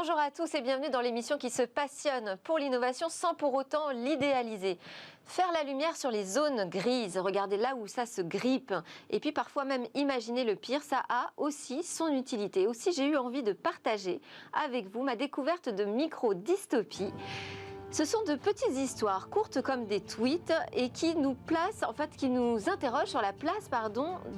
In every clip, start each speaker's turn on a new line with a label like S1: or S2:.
S1: Bonjour à tous et bienvenue dans l'émission qui se passionne pour l'innovation sans pour autant l'idéaliser. Faire la lumière sur les zones grises, regarder là où ça se grippe et puis parfois même imaginer le pire, ça a aussi son utilité. Aussi, j'ai eu envie de partager avec vous ma découverte de micro-dystopie. Ce sont de petites histoires courtes comme des tweets et qui nous interrogent sur la place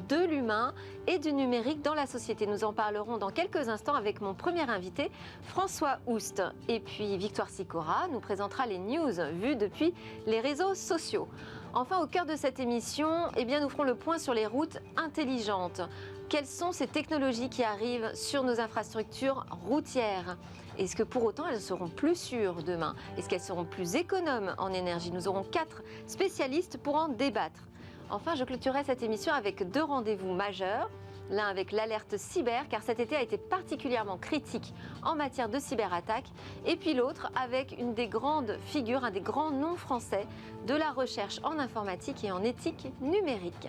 S1: de l'humain et du numérique dans la société. Nous en parlerons dans quelques instants avec mon premier invité, François Oust. Et puis Victoire Sicora nous présentera les news vues depuis les réseaux sociaux. Enfin, au cœur de cette émission, nous ferons le point sur les routes intelligentes. Quelles sont ces technologies qui arrivent sur nos infrastructures routières ? Est-ce que pour autant elles seront plus sûres demain? Est-ce qu'elles seront plus économes en énergie? Nous aurons 4 spécialistes pour en débattre. Enfin, je clôturerai cette émission avec 2 rendez-vous majeurs. L'un avec l'alerte cyber, car cet été a été particulièrement critique en matière de cyberattaque. Et puis l'autre avec une des grandes figures, un des grands noms français de la recherche en informatique et en éthique numérique.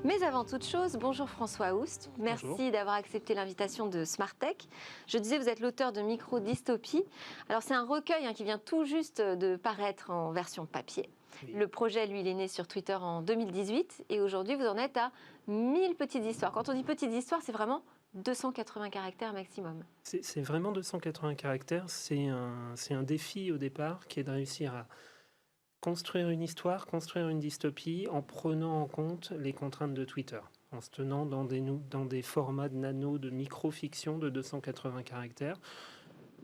S1: Mais avant toute chose, bonjour François Oust. Merci d'avoir accepté l'invitation de Smartech. Je disais, vous êtes l'auteur de Micro-dystopie. Alors c'est un recueil qui vient tout juste de paraître en version papier. Oui. Le projet, lui, il est né sur Twitter en 2018 et aujourd'hui, vous en êtes à 1000 petites histoires. Quand on dit petites histoires, c'est vraiment 280 caractères maximum.
S2: C'est vraiment 280 caractères. C'est un défi au départ qui est de réussir à construire une histoire, construire une dystopie en prenant en compte les contraintes de Twitter, en se tenant dans des formats de nano, de micro-fiction de 280 caractères.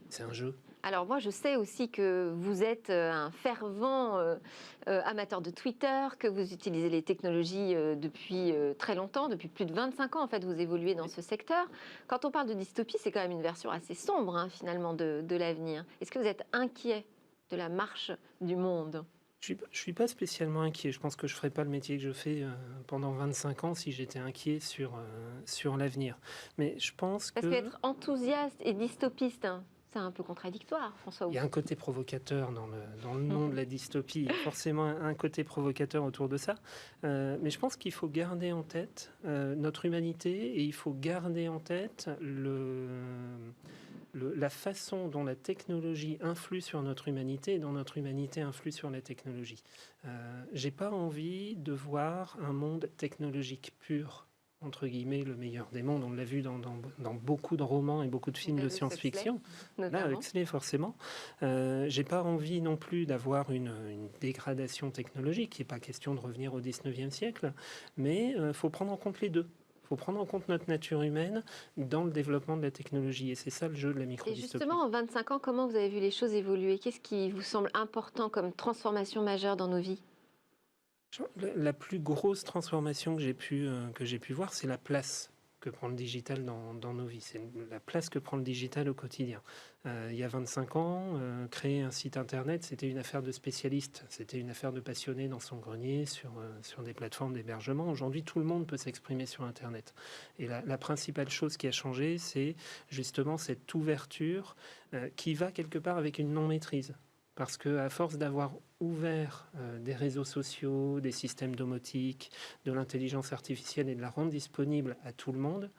S2: C'est un jeu.
S1: Alors moi, je sais aussi que vous êtes un fervent amateur de Twitter, que vous utilisez les technologies depuis très longtemps, depuis plus de 25 ans, en fait, vous évoluez dans ce secteur. Quand on parle de dystopie, c'est quand même une version assez sombre, finalement, de l'avenir. Est-ce que vous êtes inquiet de la marche du monde ?
S2: Je ne suis pas spécialement inquiet. Je pense que je ne ferais pas le métier que je fais pendant 25 ans si j'étais inquiet sur l'avenir. Mais je pense
S1: Parce qu'être enthousiaste et dystopiste, c'est un peu contradictoire, François.
S2: Il y a un côté provocateur dans le nom de la dystopie. Il y a forcément un côté provocateur autour de ça. Mais je pense qu'il faut garder en tête notre humanité et il faut garder en tête la façon dont la technologie influe sur notre humanité et dont notre humanité influe sur la technologie. J'ai pas envie de voir un monde technologique pur, entre guillemets, le meilleur des mondes. On l'a vu dans beaucoup de romans et beaucoup de films de science-fiction. Là, Huxley, forcément. J'ai pas envie non plus d'avoir une dégradation technologique. Il n'est pas question de revenir au 19e siècle, mais il faut prendre en compte les deux. Il faut prendre en compte notre nature humaine dans le développement de la technologie. Et c'est ça le jeu de la micro-dystopie.
S1: Et justement, en 25 ans, comment vous avez vu les choses évoluer? Qu'est-ce qui vous semble important comme transformation majeure dans nos vies?
S2: La plus grosse transformation que j'ai pu voir, c'est la place que prend le digital dans nos vies. C'est la place que prend le digital au quotidien. Il y a 25 ans, créer un site internet, c'était une affaire de spécialistes, c'était une affaire de passionnés dans son grenier, sur des plateformes d'hébergement. Aujourd'hui, tout le monde peut s'exprimer sur internet. Et la principale chose qui a changé, c'est justement cette ouverture qui va quelque part avec une non-maîtrise. Parce qu'à force d'avoir ouvert des réseaux sociaux, des systèmes domotiques, de l'intelligence artificielle et de la rendre disponible à tout le monde,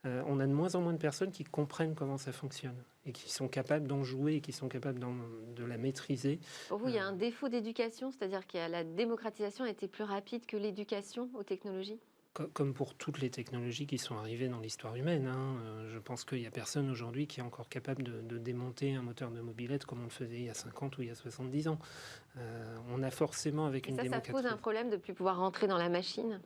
S2: on a de moins en moins de personnes qui comprennent comment ça fonctionne et qui sont capables d'en jouer et qui sont capables de la maîtriser.
S1: Pour vous, il y a un défaut d'éducation, c'est-à-dire que la démocratisation a été plus rapide que l'éducation aux technologies ?
S2: Comme pour toutes les technologies qui sont arrivées dans l'histoire humaine. Je pense qu'il n'y a personne aujourd'hui qui est encore capable de démonter un moteur de mobilette comme on le faisait il y a 50 ou il y a 70 ans. On a forcément avec une démocratie...
S1: Ça pose un problème de ne plus pouvoir rentrer dans la machine?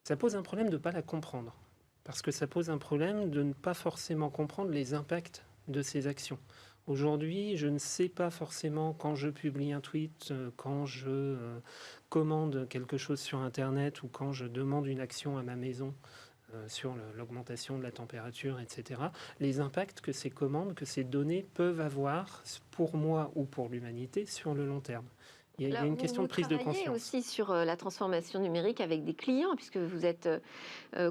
S2: Ça pose un problème de ne pas la comprendre. Parce que ça pose un problème de ne pas forcément comprendre les impacts de ces actions. Aujourd'hui, je ne sais pas forcément quand je publie un tweet, quand je commande quelque chose sur Internet ou quand je demande une action à ma maison sur l'augmentation de la température, etc. Les impacts que ces commandes, que ces données peuvent avoir pour moi ou pour l'humanité sur le long terme. Il y a une question de prise de conscience.
S1: Vous travaillez aussi sur la transformation numérique avec des clients, puisque vous êtes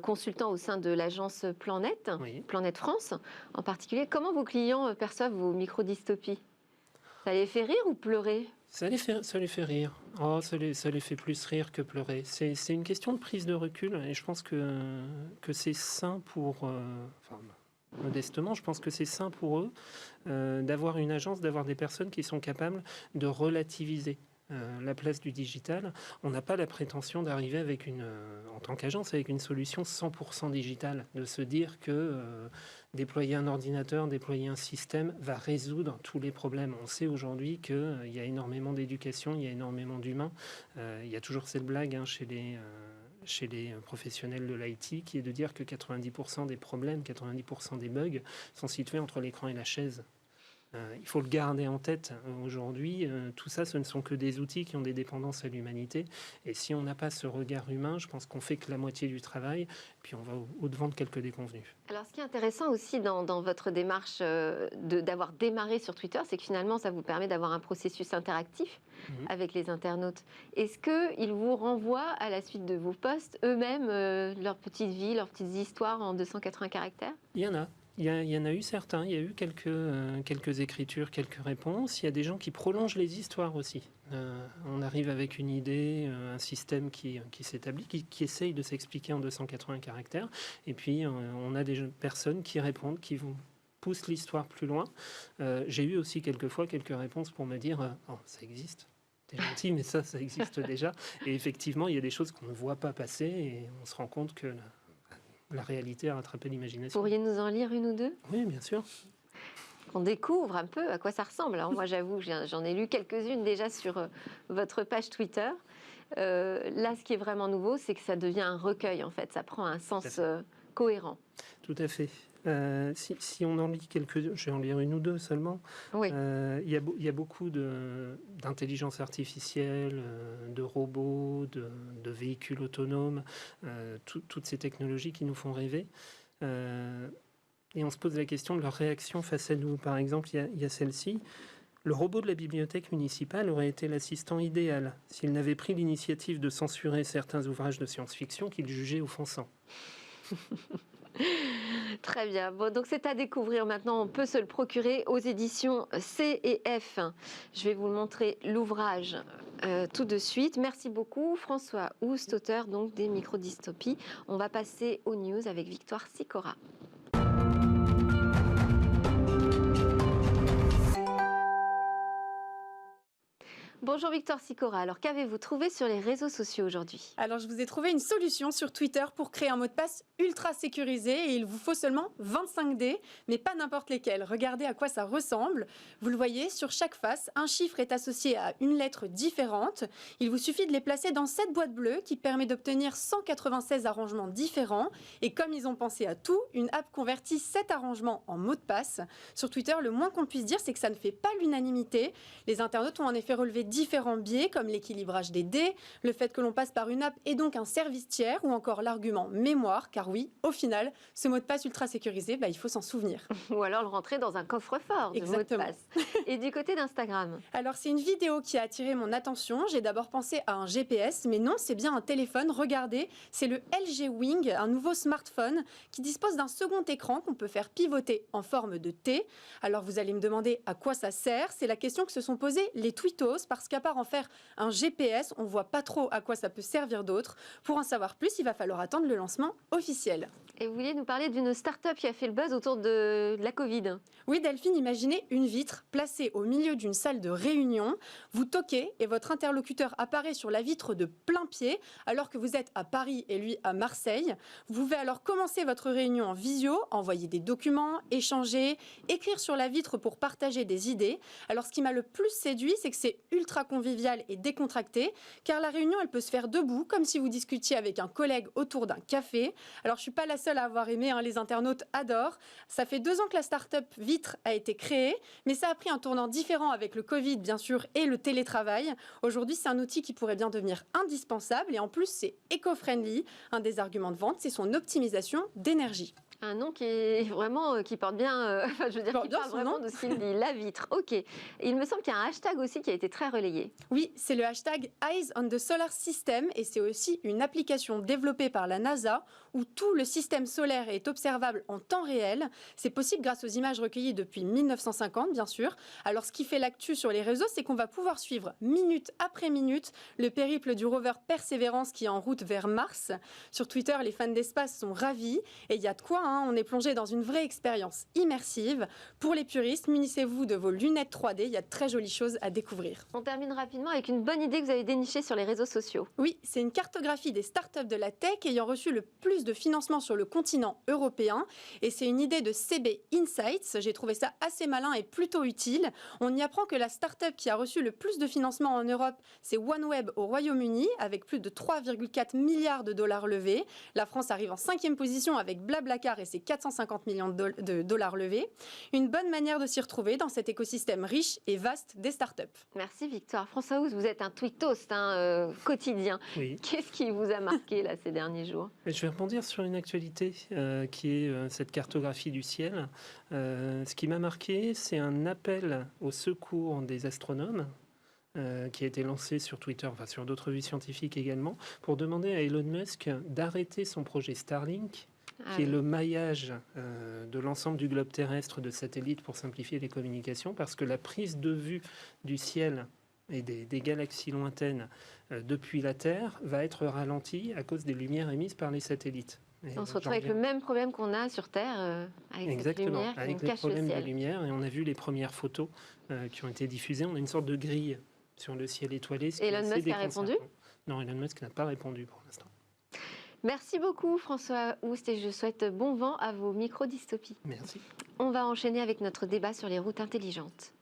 S1: consultant au sein de l'agence Planète, oui. Planète France en particulier. Comment vos clients perçoivent vos micro-dystopies? Ça les fait rire ou pleurer?
S2: Ça les fait rire. Ça les fait plus rire que pleurer. C'est une question de prise de recul et je pense que c'est sain pour... Modestement, je pense que c'est sain pour eux d'avoir une agence, d'avoir des personnes qui sont capables de relativiser la place du digital. On n'a pas la prétention d'arriver avec en tant qu'agence, avec une solution 100% digitale, de se dire que déployer un ordinateur, déployer un système va résoudre tous les problèmes. On sait aujourd'hui qu'il y a énormément d'éducation, il y a énormément d'humains. Il y a toujours cette blague chez les professionnels de l'IT, qui est de dire que 90% des problèmes, 90% des bugs sont situés entre l'écran et la chaise. Il faut le garder en tête. Aujourd'hui, tout ça, ce ne sont que des outils qui ont des dépendances à l'humanité. Et si on n'a pas ce regard humain, je pense qu'on fait que la moitié du travail, puis on va au-devant de quelques déconvenus.
S1: Alors, ce qui est intéressant aussi dans votre démarche d'avoir démarré sur Twitter, c'est que finalement, ça vous permet d'avoir un processus interactif avec les internautes. Est-ce qu'ils vous renvoient, à la suite de vos posts, eux-mêmes, leur petite vie, leurs petites histoires en 280 caractères ?
S2: Il y en a. Il y en a eu certains, il y a eu quelques écritures, quelques réponses. Il y a des gens qui prolongent les histoires aussi. On arrive avec une idée, un système qui s'établit, qui essaye de s'expliquer en 280 caractères. Et puis, on a des personnes qui répondent, poussent l'histoire plus loin. J'ai eu aussi quelquefois quelques réponses pour me dire « Oh, ça existe ». T'es gentil, mais ça existe déjà. Et effectivement, il y a des choses qu'on ne voit pas passer et on se rend compte que la réalité a rattrapé l'imagination.
S1: Pourriez nous en lire une ou deux ?
S2: Oui, bien sûr.
S1: On découvre un peu à quoi ça ressemble. Alors moi, j'avoue, j'en ai lu quelques-unes déjà sur votre page Twitter. Là, ce qui est vraiment nouveau, c'est que ça devient un recueil, en fait. Ça prend un sens cohérent.
S2: Tout à fait. Si on en lit quelques-unes, je vais en lire une ou deux seulement.
S1: Oui.
S2: Il y a beaucoup d'intelligence artificielle, de robots, de véhicules autonomes, toutes ces technologies qui nous font rêver. Et on se pose la question de leur réaction face à nous. Par exemple, il y a celle-ci. Le robot de la bibliothèque municipale aurait été l'assistant idéal s'il n'avait pris l'initiative de censurer certains ouvrages de science-fiction qu'il jugeait offensants.
S1: Très bien. Bon, donc c'est à découvrir maintenant. On peut se le procurer aux éditions C&F. Je vais vous montrer l'ouvrage tout de suite. Merci beaucoup, François Oust, auteur donc des Microdystopies. On va passer aux news avec Victoire Sicora. Bonjour Victoire Sicora, alors qu'avez-vous trouvé sur les réseaux sociaux aujourd'hui ?
S3: Alors je vous ai trouvé une solution sur Twitter pour créer un mot de passe ultra sécurisé et il vous faut seulement 25 dés, mais pas n'importe lesquels. Regardez à quoi ça ressemble. Vous le voyez, sur chaque face, un chiffre est associé à une lettre différente. Il vous suffit de les placer dans cette boîte bleue qui permet d'obtenir 196 arrangements différents. Et comme ils ont pensé à tout, une app convertit cet arrangement en mot de passe. Sur Twitter, le moins qu'on puisse dire, c'est que ça ne fait pas l'unanimité. Les internautes ont en effet relevé différents biais comme l'équilibrage des dés, le fait que l'on passe par une app et donc un service tiers ou encore l'argument mémoire, car oui, au final, ce mot de passe ultra sécurisé, il faut s'en souvenir.
S1: Ou alors le rentrer dans un coffre-fort de mot de passe. Et du côté d'Instagram ?
S3: Alors c'est une vidéo qui a attiré mon attention. J'ai d'abord pensé à un GPS, mais non, c'est bien un téléphone. Regardez, c'est le LG Wing, un nouveau smartphone qui dispose d'un second écran qu'on peut faire pivoter en forme de T. Alors vous allez me demander à quoi ça sert. C'est la question que se sont posées les tweetos, parce qu'à part en faire un GPS, on ne voit pas trop à quoi ça peut servir d'autre. Pour en savoir plus, il va falloir attendre le lancement officiel.
S1: Et vous vouliez nous parler d'une start-up qui a fait le buzz autour de la Covid.
S3: Oui, Delphine, imaginez une vitre placée au milieu d'une salle de réunion. Vous toquez et votre interlocuteur apparaît sur la vitre de plein pied alors que vous êtes à Paris et lui à Marseille. Vous pouvez alors commencer votre réunion en visio, envoyer des documents, échanger, écrire sur la vitre pour partager des idées. Alors ce qui m'a le plus séduit, c'est que c'est ultra convivial et décontracté car la réunion, elle peut se faire debout comme si vous discutiez avec un collègue autour d'un café. Alors je ne suis pas la seule à avoir aimé, les internautes adorent. Ça fait 2 ans que la start-up Vitre a été créée, mais ça a pris un tournant différent avec le Covid, bien sûr, et le télétravail. Aujourd'hui, c'est un outil qui pourrait bien devenir indispensable et en plus, c'est éco-friendly. Un des arguments de vente, c'est son optimisation d'énergie.
S1: Un nom qui est vraiment, qui porte bien, qui parle vraiment de ce qu'il dit, la vitre. Ok. Il me semble qu'il y a un hashtag aussi qui a été très relayer.
S3: Oui, c'est le hashtag Eyes on the Solar System et c'est aussi une application développée par la NASA où tout le système solaire est observable en temps réel. C'est possible grâce aux images recueillies depuis 1950, bien sûr. Alors, ce qui fait l'actu sur les réseaux, c'est qu'on va pouvoir suivre minute après minute le périple du rover Perseverance qui est en route vers Mars. Sur Twitter, les fans d'espace sont ravis et il y a de quoi, on est plongé dans une vraie expérience immersive. Pour les puristes, munissez-vous de vos lunettes 3D, il y a de très jolies choses à découvrir.
S1: On termine rapidement avec une bonne idée que vous avez dénichée sur les réseaux sociaux.
S3: Oui, c'est une cartographie des startups de la tech ayant reçu le plus de financement sur le continent européen. Et c'est une idée de CB Insights. J'ai trouvé ça assez malin et plutôt utile. On y apprend que la startup qui a reçu le plus de financement en Europe, c'est OneWeb au Royaume-Uni, avec plus de 3,4 milliards de dollars levés. La France arrive en 5e position avec Blablacar et ses 450 millions de dollars levés. Une bonne manière de s'y retrouver dans cet écosystème riche et vaste des startups.
S1: Merci Victoire. François Houz, vous êtes un tweetos quotidien.
S2: Oui.
S1: Qu'est-ce qui vous a marqué là, ces derniers jours?
S2: Je vais rebondir sur une actualité qui est cette cartographie du ciel. Ce qui m'a marqué, c'est un appel au secours des astronomes qui a été lancé sur Twitter, enfin sur d'autres revues scientifiques également, pour demander à Elon Musk d'arrêter son projet Starlink, qui est le maillage de l'ensemble du globe terrestre de satellites pour simplifier les communications, parce que la prise de vue du ciel et des galaxies lointaines depuis la Terre va être ralentie à cause des lumières émises par les satellites. Et
S1: on se retrouve avec le même problème qu'on a sur Terre, avec
S2: exactement,
S1: cette lumière qui
S2: avec
S1: nous
S2: les
S1: cache le
S2: problèmes de
S1: ciel.
S2: lumière. Et on a vu les premières photos qui ont été diffusées. On a une sorte de grille sur le ciel étoilé.
S1: Elon Musk a répondu?
S2: Non, Elon Musk n'a pas répondu pour l'instant.
S1: Merci beaucoup François Houst et je souhaite bon vent à vos micro-dystopies.
S2: Merci.
S1: On va enchaîner avec notre débat sur les routes intelligentes.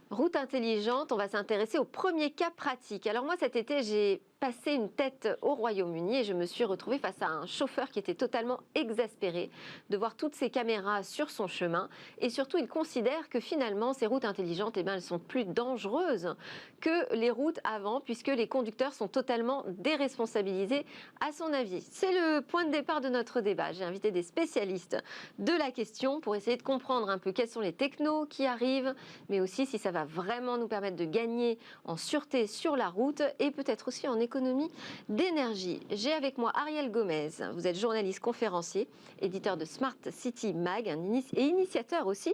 S1: Route intelligente, on va s'intéresser au premier cas pratique. Alors moi cet été j'ai passé une tête au Royaume-Uni et je me suis retrouvée face à un chauffeur qui était totalement exaspéré de voir toutes ces caméras sur son chemin et surtout il considère que finalement ces routes intelligentes elles sont plus dangereuses que les routes avant puisque les conducteurs sont totalement déresponsabilisés à son avis. C'est le point de départ de notre débat. J'ai invité des spécialistes de la question pour essayer de comprendre un peu quels sont les technos qui arrivent mais aussi si ça va vraiment nous permettre de gagner en sûreté sur la route et peut-être aussi en économie d'énergie. J'ai avec moi Ariel Gomez. Vous êtes journaliste conférencier, éditeur de Smart City Mag et initiateur aussi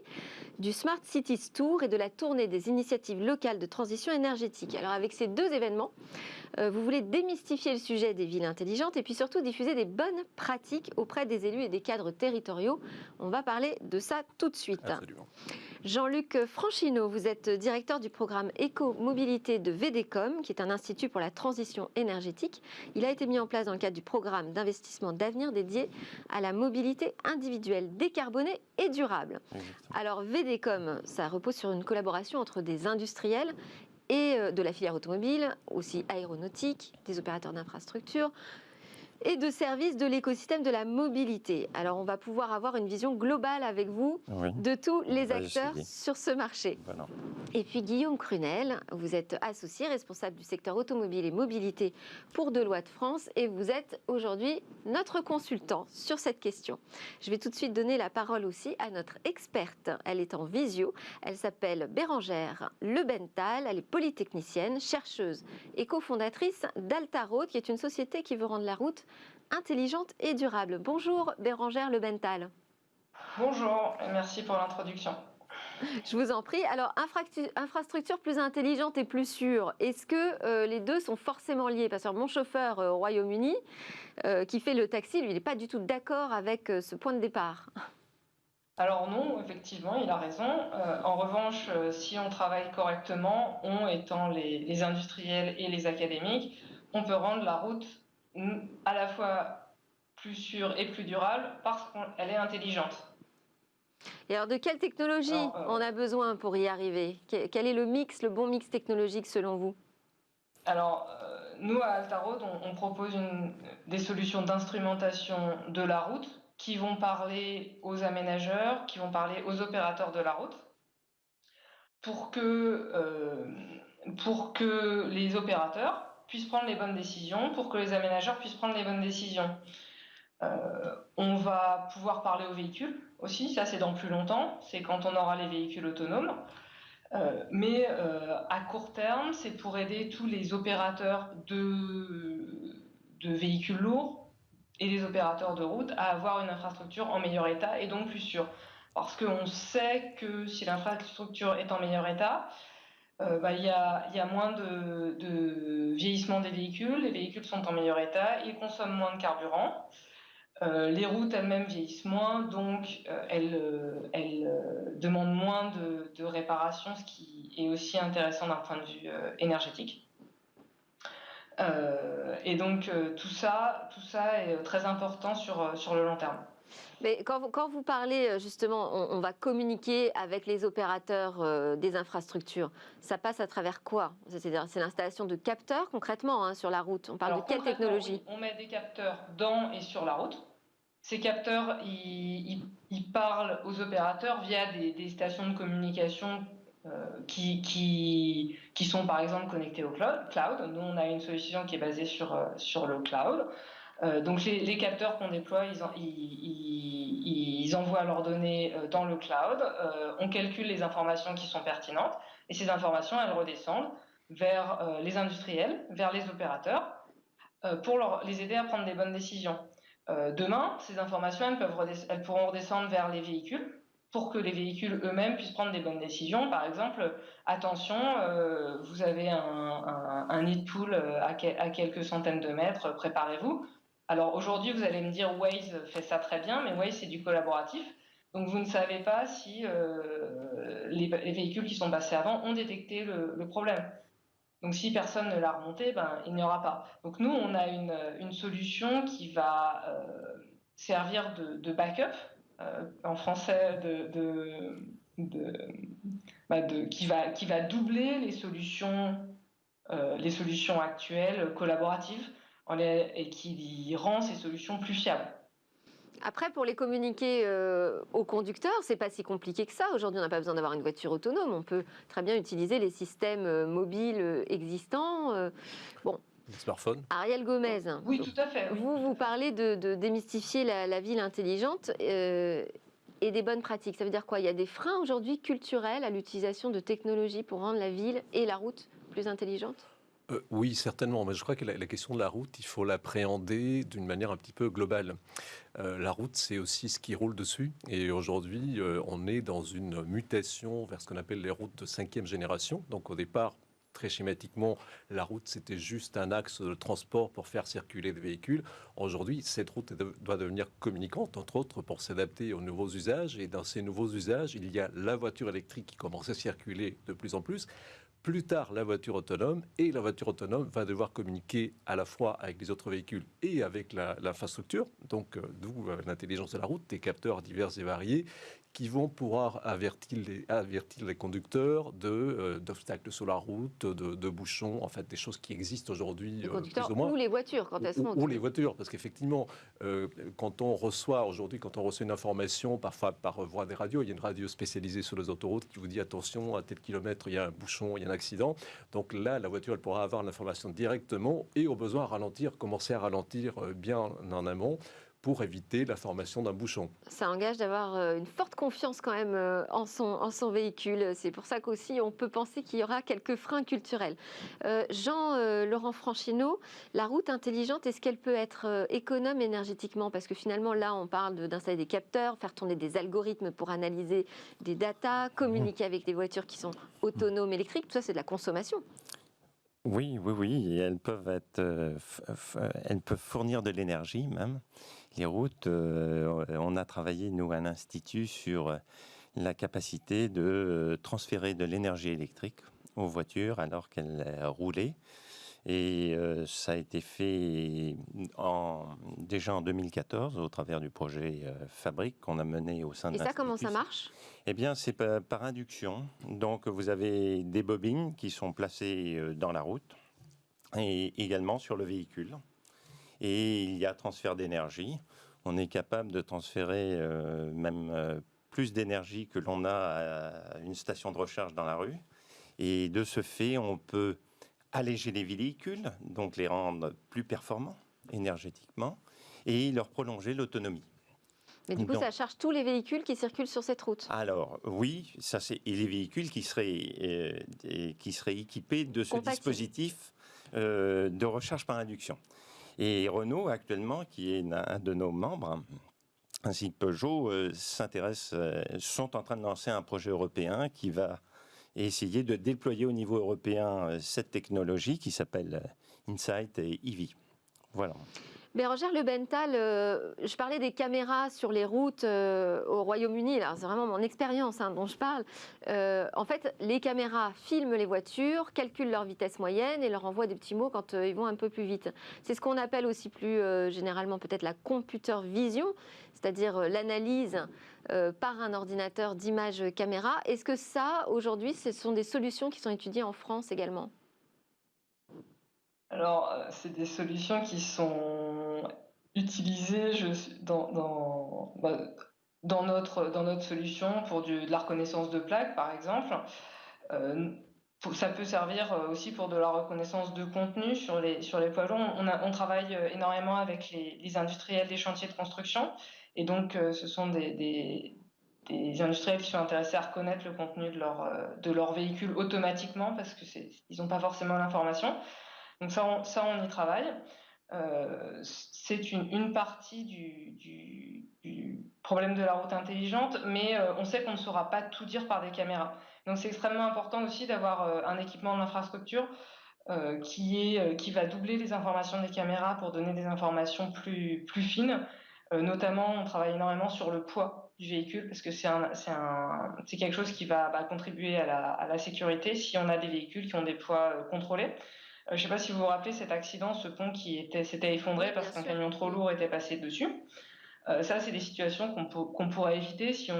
S1: du Smart Cities Tour et de la tournée des initiatives locales de transition énergétique. Alors avec ces deux événements, vous voulez démystifier le sujet des villes intelligentes et puis surtout diffuser des bonnes pratiques auprès des élus et des cadres territoriaux. On va parler de ça tout de suite.
S4: Absolument.
S1: Jean-Luc Franchineau, vous êtes directeur du programme Éco-Mobilité de VDCOM, qui est un institut pour la transition énergétique. Il a été mis en place dans le cadre du programme d'investissement d'avenir dédié à la mobilité individuelle décarbonée et durable. Alors VDCOM, ça repose sur une collaboration entre des industriels et de la filière automobile, aussi aéronautique, des opérateurs d'infrastructures et de services de l'écosystème de la mobilité. Alors on va pouvoir avoir une vision globale avec vous de tous les acteurs sur ce marché.
S4: Voilà.
S1: Et puis Guillaume Crunel, vous êtes associé responsable du secteur automobile et mobilité pour Deloitte France et vous êtes aujourd'hui notre consultant sur cette question. Je vais tout de suite donner la parole aussi à notre experte. Elle est en visio, elle s'appelle Bérangère Lebenthal, elle est polytechnicienne, chercheuse et cofondatrice d'Altaroad, qui est une société qui veut rendre la route intelligente et durable. Bonjour Bérangère Lebenthal.
S5: Bonjour, et merci pour l'introduction.
S1: Je vous en prie. Alors, infrastructure plus intelligente et plus sûre, est-ce que les deux sont forcément liés? Parce que mon chauffeur au Royaume-Uni, qui fait le taxi, lui, il n'est pas du tout d'accord avec ce point de départ.
S5: Alors non, effectivement, il a raison. En revanche, si on travaille correctement, on étant les industriels et les académiques, on peut rendre la route à la fois plus sûre et plus durable parce qu'elle est intelligente.
S1: Et alors, de quelle technologie on a besoin pour y arriver? Quel est le bon mix technologique selon vous?
S5: Alors, nous, à Altaroad, on propose des solutions d'instrumentation de la route qui vont parler aux aménageurs, qui vont parler aux opérateurs de la route, pour que les opérateurs puissent prendre les bonnes décisions, pour que les aménageurs puissent prendre les bonnes décisions. On va pouvoir parler aux véhicules aussi, ça c'est dans plus longtemps, c'est quand on aura les véhicules autonomes. Mais à court terme, c'est pour aider tous les opérateurs de véhicules lourds et les opérateurs de route à avoir une infrastructure en meilleur état et donc plus sûre. Parce qu'on sait que si l'infrastructure est en meilleur état, il y a moins de vieillissement des véhicules, les véhicules sont en meilleur état, ils consomment moins de carburant. Les routes elles-mêmes vieillissent moins, donc elles demandent moins de réparation, ce qui est aussi intéressant d'un point de vue énergétique. Et donc tout ça est très important sur le long terme.
S1: Mais quand vous parlez justement, on va communiquer avec les opérateurs des infrastructures, ça passe à travers quoi? C'est-à-dire, c'est l'installation de capteurs concrètement sur la route. On parle de quelle technologie?
S5: Oui, on met des capteurs dans et sur la route. Ces capteurs, ils parlent aux opérateurs via des stations de communication qui sont par exemple connectées au cloud. Nous, on a une solution qui est basée sur le cloud. Donc les capteurs qu'on déploie, ils envoient leurs données dans le cloud. On calcule les informations qui sont pertinentes et ces informations, elles redescendent vers les industriels, vers les opérateurs, pour les aider à prendre des bonnes décisions. Demain, ces informations, elles pourront redescendre vers les véhicules pour que les véhicules eux-mêmes puissent prendre des bonnes décisions. Par exemple, attention, vous avez un nid de poule à quelques centaines de mètres, préparez-vous. Alors aujourd'hui, vous allez me dire Waze fait ça très bien, mais Waze c'est du collaboratif. Donc vous ne savez pas si les véhicules qui sont passés avant ont détecté le problème. Donc si personne ne l'a remonté, il n'y aura pas. Donc nous, on a une solution qui va servir de backup, en français, qui va doubler les solutions actuelles collaboratives et qui rend ces solutions plus fiables.
S1: Après, pour les communiquer aux conducteurs, c'est pas si compliqué que ça. Aujourd'hui, on n'a pas besoin d'avoir une voiture autonome. On peut très bien utiliser les systèmes mobiles existants.
S4: Les smartphones.
S1: Ariel Gomez,
S5: oui, tout à fait. Oui.
S1: Vous parlez de démystifier la ville intelligente et des bonnes pratiques. Ça veut dire quoi? Il y a des freins aujourd'hui culturels à l'utilisation de technologies pour rendre la ville et la route plus intelligentes?
S4: Oui, certainement, mais je crois que la question de la route, il faut l'appréhender d'une manière un petit peu globale. La route, c'est aussi ce qui roule dessus. Et aujourd'hui, on est dans une mutation vers ce qu'on appelle les routes de 5e génération. Donc au départ, très schématiquement, la route, c'était juste un axe de transport pour faire circuler des véhicules. Aujourd'hui, cette route doit devenir communicante, entre autres, pour s'adapter aux nouveaux usages. Et dans ces nouveaux usages, il y a la voiture électrique qui commence à circuler de plus en plus. Plus tard, la voiture autonome, et la voiture autonome va devoir communiquer à la fois avec les autres véhicules et avec l'infrastructure, donc d'où l'intelligence de la route, des capteurs divers et variés qui vont pouvoir avertir les conducteurs d'obstacles sur la route, de bouchons, en fait des choses qui existent aujourd'hui.
S1: Les conducteurs
S4: plus ou moins,
S1: ou les voitures quand elles sont
S4: ou les voitures, parce qu'effectivement, quand on reçoit une information, parfois par voie des radios, il y a une radio spécialisée sur les autoroutes qui vous dit attention, à tel kilomètre, il y a un bouchon, il y a un accident. Donc là, la voiture, elle pourra avoir l'information directement et au besoin commencer à ralentir bien en amont pour éviter la formation d'un bouchon.
S1: Ça engage d'avoir une forte confiance quand même en son véhicule. C'est pour ça qu'aussi on peut penser qu'il y aura quelques freins culturels. Jean-Laurent Franchineau, la route intelligente, est-ce qu'elle peut être économe énergétiquement? Parce que finalement là on parle d'installer des capteurs, faire tourner des algorithmes pour analyser des datas, communiquer avec des voitures qui sont autonomes électriques, tout ça c'est de la consommation.
S6: Oui, elles peuvent fournir de l'énergie même. Les routes, on a travaillé, nous, à l'Institut, sur la capacité de transférer de l'énergie électrique aux voitures alors qu'elles roulaient. Et ça a été fait déjà en 2014 au travers du projet Fabrique qu'on a mené au sein de l'Institut.
S1: Et ça, comment ça marche?
S6: Eh bien, c'est par induction. Donc, vous avez des bobines qui sont placées dans la route et également sur le véhicule. Et il y a transfert d'énergie. On est capable de transférer même plus d'énergie que l'on a à une station de recharge dans la rue. Et de ce fait, on peut alléger les véhicules, donc les rendre plus performants énergétiquement, et leur prolonger l'autonomie.
S1: Mais du coup,
S6: Donc,
S1: ça charge tous les véhicules qui circulent sur cette route.
S6: alors oui, et les véhicules qui seraient équipés de ce
S1: Compatibles.
S6: dispositif de recharge par induction. Et Renault actuellement, qui est un de nos membres, ainsi que Peugeot, sont en train de lancer un projet européen qui va essayer de déployer au niveau européen cette technologie qui s'appelle Insight et EV. Voilà.
S1: Bérangère Lebenthal, je parlais des caméras sur les routes au Royaume-Uni. C'est vraiment mon expérience dont je parle. En fait, les caméras filment les voitures, calculent leur vitesse moyenne et leur envoient des petits mots quand ils vont un peu plus vite. C'est ce qu'on appelle aussi plus généralement peut-être la computer vision, c'est-à-dire l'analyse par un ordinateur d'images caméra. Est-ce que ça, aujourd'hui, ce sont des solutions qui sont étudiées en France également ?
S5: Alors, c'est des solutions qui sont utilisées dans notre solution pour de la reconnaissance de plaques, par exemple. Ça peut servir aussi pour de la reconnaissance de contenu sur les poids lourds. On travaille énormément avec les industriels des chantiers de construction. Et donc, ce sont des industriels qui sont intéressés à reconnaître le contenu de leur véhicule automatiquement parce qu'ils n'ont pas forcément l'information. Donc ça, on y travaille. C'est une partie du problème de la route intelligente, mais on sait qu'on ne saura pas tout dire par des caméras. Donc c'est extrêmement important aussi d'avoir un équipement d'infrastructure qui va doubler les informations des caméras pour donner des informations plus fines. Notamment, on travaille énormément sur le poids du véhicule parce que c'est quelque chose qui va contribuer à la sécurité si on a des véhicules qui ont des poids contrôlés. Je ne sais pas si vous vous rappelez cet accident, ce pont qui s'était effondré parce qu'un camion trop lourd était passé dessus. Ça, c'est des situations qu'on pourrait éviter si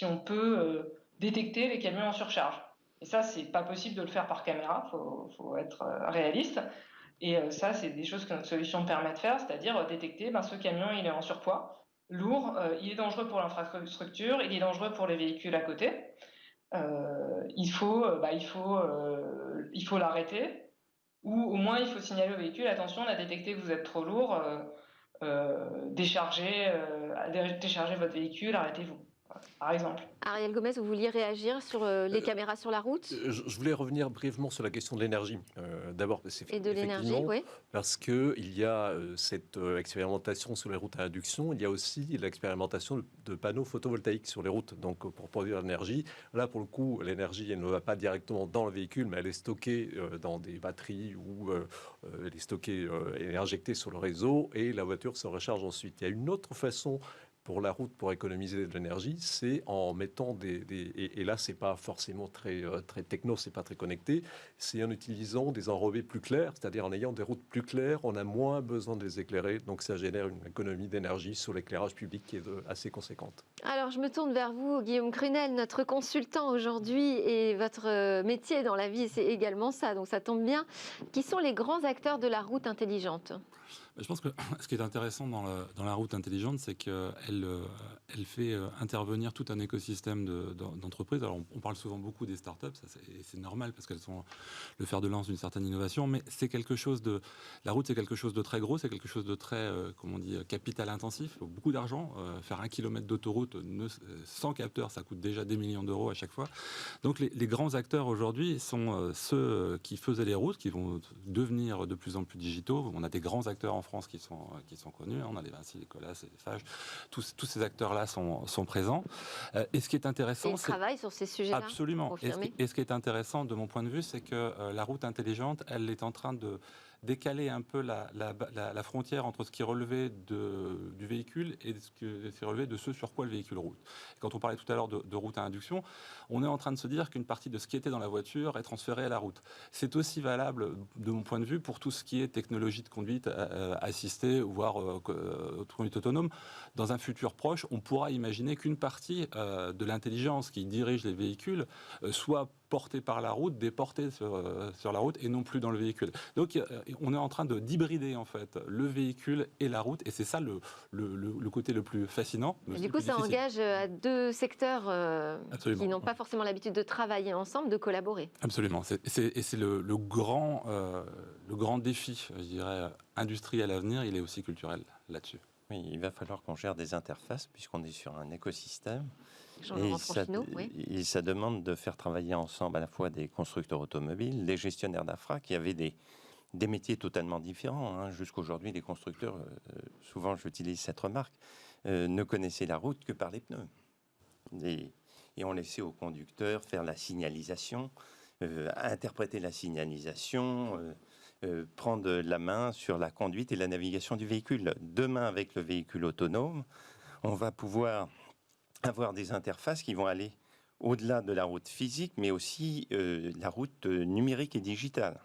S5: on peut détecter les camions en surcharge. Et ça, c'est pas possible de le faire par caméra, faut être réaliste. Et ça, c'est des choses que notre solution permet de faire, c'est-à-dire détecter, ce camion, il est en surpoids, lourd, il est dangereux pour l'infrastructure, il est dangereux pour les véhicules à côté. Il faut l'arrêter. Ou au moins, il faut signaler au véhicule, attention, on a détecté que vous êtes trop lourd, déchargez votre véhicule, arrêtez-vous, par exemple.
S1: Ariel Gomez, vous vouliez réagir sur les caméras sur la route ?
S4: Je voulais revenir brièvement sur la question de l'énergie. D'abord,
S1: et de l'énergie, oui.
S4: Parce qu'il y a cette expérimentation sur les routes à induction, il y a aussi l'expérimentation de panneaux photovoltaïques sur les routes, donc pour produire l'énergie. Là, pour le coup, l'énergie, elle ne va pas directement dans le véhicule, mais elle est stockée dans des batteries ou elle est stockée et injectée sur le réseau et la voiture se recharge ensuite. Il y a une autre façon pour la route, pour économiser de l'énergie, c'est en mettant et là, c'est pas forcément très techno, c'est pas très connecté, c'est en utilisant des enrobés plus clairs, c'est-à-dire en ayant des routes plus claires, on a moins besoin de les éclairer, donc ça génère une économie d'énergie sur l'éclairage public qui est assez conséquente.
S1: Alors, je me tourne vers vous, Guillaume Crunel, notre consultant aujourd'hui, et votre métier dans la vie, c'est également ça, donc ça tombe bien. Qui sont les grands acteurs de la route intelligente ?
S7: Je pense que ce qui est intéressant dans la route intelligente, c'est qu'elle fait intervenir tout un écosystème d'entreprises. Alors, on parle souvent beaucoup des startups, c'est normal parce qu'elles sont le fer de lance d'une certaine innovation, mais c'est quelque chose la route, c'est quelque chose de très gros, c'est quelque chose de très, capital intensif, beaucoup d'argent. Faire 1 kilomètre d'autoroute sans capteur, ça coûte déjà des millions d'euros à chaque fois. Donc, les grands acteurs aujourd'hui sont ceux qui faisaient les routes, qui vont devenir de plus en plus digitaux. On a des grands acteurs en France qui sont connus. On a les Vinci, les Colas, les Eiffage. Tous ces acteurs-là sont présents. Et ce qui est intéressant,
S1: c'est... Ils travaillent sur ces sujets-là.
S7: Absolument. Et ce qui est intéressant, de mon point de vue, c'est que la route intelligente, elle est en train de décaler un peu la frontière entre ce qui est relevé du véhicule et ce qui est relevé de ce sur quoi le véhicule roule. Quand on parlait tout à l'heure de route à induction, on est en train de se dire qu'une partie de ce qui était dans la voiture est transférée à la route. C'est aussi valable, de mon point de vue, pour tout ce qui est technologie de conduite assistée, voire conduite autonome. Dans un futur proche, on pourra imaginer qu'une partie de l'intelligence qui dirige les véhicules soit portée par la route, déportée sur la route et non plus dans le véhicule. Donc on est en train d'hybrider en fait le véhicule et la route, et c'est ça le côté le plus fascinant.
S1: Et du coup, ça engage à deux secteurs qui n'ont pas forcément l'habitude de travailler ensemble, de collaborer.
S7: Absolument. C'est le grand défi, je dirais, industriel à venir. Il est aussi culturel là-dessus.
S6: Oui, il va falloir qu'on gère des interfaces puisqu'on est sur un écosystème.
S1: Jean-Laurent Franchineau, oui.
S6: Et ça demande de faire travailler ensemble à la fois des constructeurs automobiles, des gestionnaires d'infra qui avaient des métiers totalement différents. Hein. Jusqu'aujourd'hui, les constructeurs, souvent j'utilise cette remarque, ne connaissaient la route que par les pneus. Et on laissait aux conducteurs faire la signalisation, interpréter la signalisation, prendre la main sur la conduite et la navigation du véhicule. Demain, avec le véhicule autonome, on va pouvoir avoir des interfaces qui vont aller au-delà de la route physique, mais aussi la route numérique et digitale,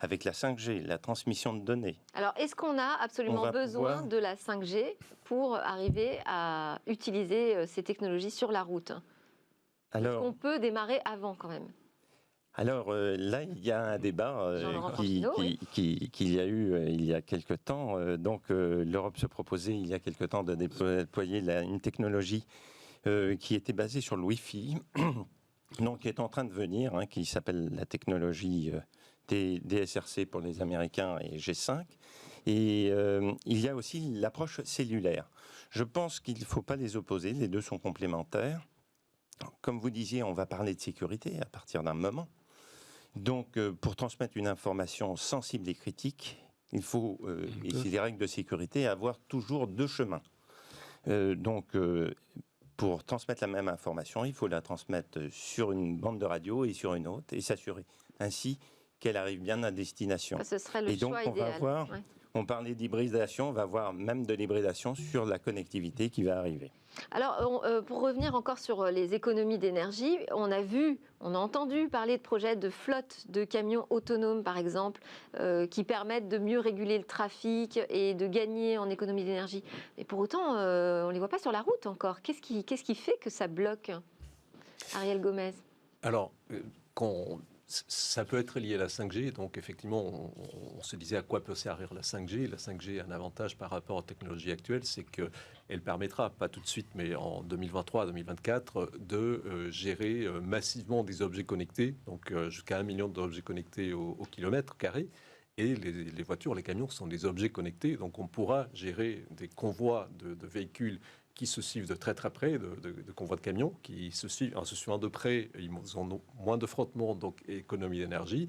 S6: avec la 5G, la transmission de données.
S1: Alors, est-ce qu'on a absolument besoin de la 5G pour arriver à utiliser ces technologies sur la route? Est-ce qu'on peut démarrer avant quand même?
S6: Alors là, il y a un débat qu'il y a eu il y a quelque temps. L'Europe se proposait il y a quelque temps de déployer une technologie qui était basée sur le Wi-Fi, donc qui est en train de venir, hein, qui s'appelle la technologie DSRC pour les Américains et G5. Et il y a aussi l'approche cellulaire. Je pense qu'il ne faut pas les opposer, les deux sont complémentaires. Comme vous disiez, on va parler de sécurité à partir d'un moment. Donc, pour transmettre une information sensible et critique, il faut, et c'est des règles de sécurité, avoir toujours deux chemins. Pour transmettre la même information, il faut la transmettre sur une bande de radio et sur une autre, et s'assurer ainsi qu'elle arrive bien à destination.
S1: Ce serait le choix idéal.
S6: On parlait d'hybridation, on va voir même de l'hybridation sur la connectivité qui va arriver.
S1: Alors, pour revenir encore sur les économies d'énergie, on a entendu parler de projets de flotte de camions autonomes, par exemple, qui permettent de mieux réguler le trafic et de gagner en économie d'énergie. Mais pour autant, on ne les voit pas sur la route encore. Qu'est-ce qui fait que ça bloque, Ariel Gomez?
S4: Alors, ça peut être lié à la 5G, donc effectivement, on se disait à quoi peut servir la 5G. La 5G a un avantage par rapport aux technologies actuelles, c'est qu'elle permettra, pas tout de suite, mais en 2023-2024, de gérer massivement des objets connectés, donc jusqu'à 1 million d'objets connectés au kilomètre carré. Et les voitures, les camions sont des objets connectés, donc on pourra gérer des convois de véhicules qui se suivent de très très près, de convois de camions, qui se suivent, en se suivant de près, ils ont moins de frottement, donc économie d'énergie.